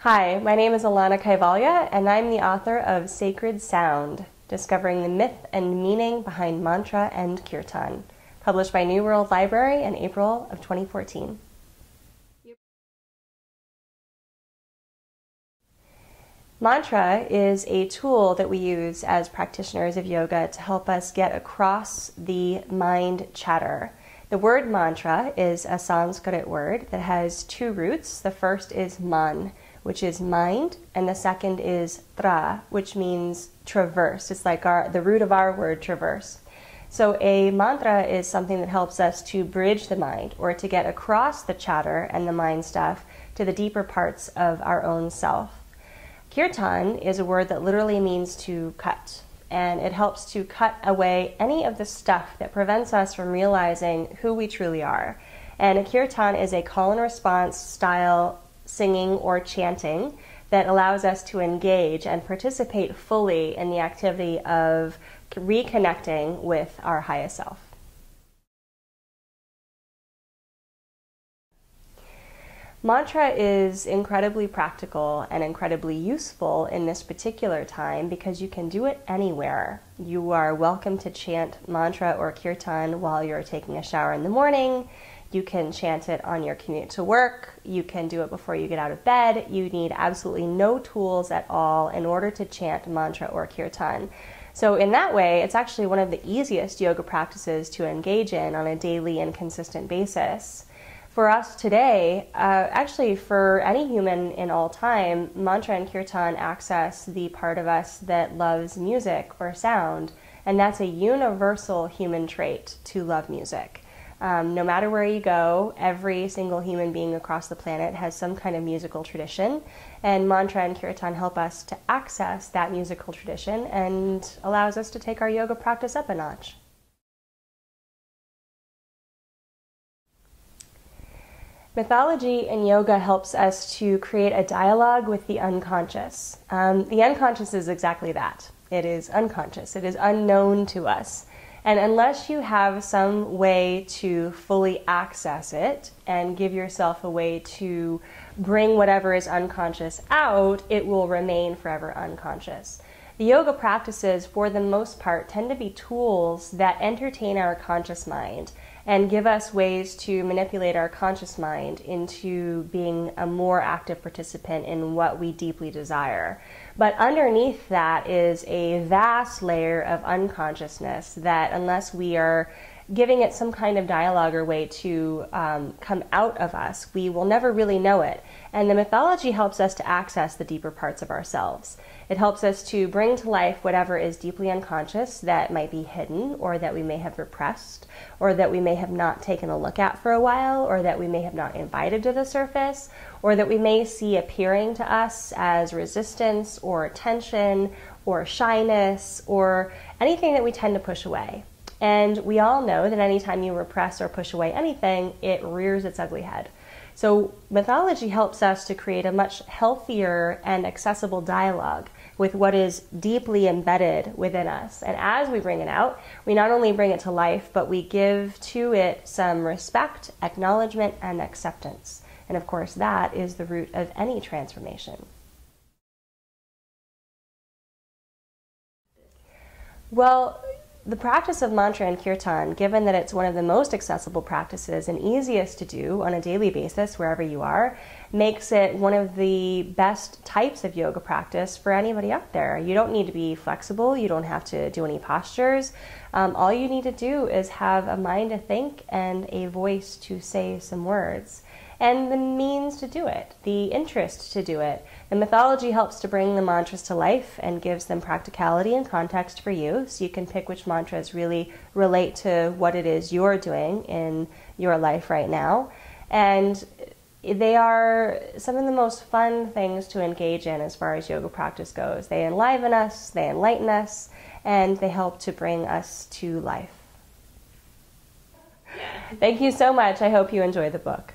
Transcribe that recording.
Hi, my name is Alanna Kaivalya, and I'm the author of Sacred Sound, Discovering the Myth and Meaning Behind Mantra and Kirtan, published by New World Library in April of 2014. Mantra is a tool that we use as practitioners of yoga to help us get across the mind chatter. The word mantra is a Sanskrit word that has two roots. The first is man, which is mind, and the second is tra, which means traverse. It's like the root of our word traverse. So a mantra is something that helps us to bridge the mind, or to get across the chatter and the mind stuff to the deeper parts of our own self. Kirtan is a word that literally means to cut, and it helps to cut away any of the stuff that prevents us from realizing who we truly are. And a kirtan is a call and response style singing or chanting that allows us to engage and participate fully in the activity of reconnecting with our highest self. Mantra is incredibly practical and incredibly useful in this particular time because you can do it anywhere. You are welcome to chant mantra or kirtan while you're taking a shower in the morning. You can chant it on your commute to work. You can do it before you get out of bed. You need absolutely no tools at all in order to chant mantra or kirtan. So in that way, it's actually one of the easiest yoga practices to engage in on a daily and consistent basis. For us today, actually for any human in all time, mantra and kirtan access the part of us that loves music or sound, and that's a universal human trait to love music. No matter where you go, every single human being across the planet has some kind of musical tradition, and mantra and kirtan help us to access that musical tradition and allows us to take our yoga practice up a notch. Mythology in yoga helps us to create a dialogue with the unconscious. The unconscious is exactly that. It is unconscious. It is unknown to us. And unless you have some way to fully access it and give yourself a way to bring whatever is unconscious out, it will remain forever unconscious. The yoga practices, for the most part, tend to be tools that entertain our conscious mind and give us ways to manipulate our conscious mind into being a more active participant in what we deeply desire. But underneath that is a vast layer of unconsciousness that, unless we are giving it some kind of dialogue or way to come out of us, we will never really know it. And the mythology helps us to access the deeper parts of ourselves. It helps us to bring to life whatever is deeply unconscious that might be hidden, or that we may have repressed, or that we may have not taken a look at for a while, or that we may have not invited to the surface, or that we may see appearing to us as resistance or tension or shyness or anything that we tend to push away. And we all know that anytime you repress or push away anything, it rears its ugly head. So mythology helps us to create a much healthier and accessible dialogue with what is deeply embedded within us. And as we bring it out, we not only bring it to life, but we give to it some respect, acknowledgement, and acceptance. And of course, that is the root of any transformation. Well, the practice of mantra and kirtan, given that it's one of the most accessible practices and easiest to do on a daily basis wherever you are, makes it one of the best types of yoga practice for anybody out there. You don't need to be flexible. You don't have to do any postures. All you need to do is have a mind to think and a voice to say some words, and the means to do it, the interest to do it. The mythology helps to bring the mantras to life and gives them practicality and context for you, so you can pick which mantras really relate to what it is you're doing in your life right now. And they are some of the most fun things to engage in as far as yoga practice goes. They enliven us, they enlighten us, and they help to bring us to life. Thank you so much. I hope you enjoy the book.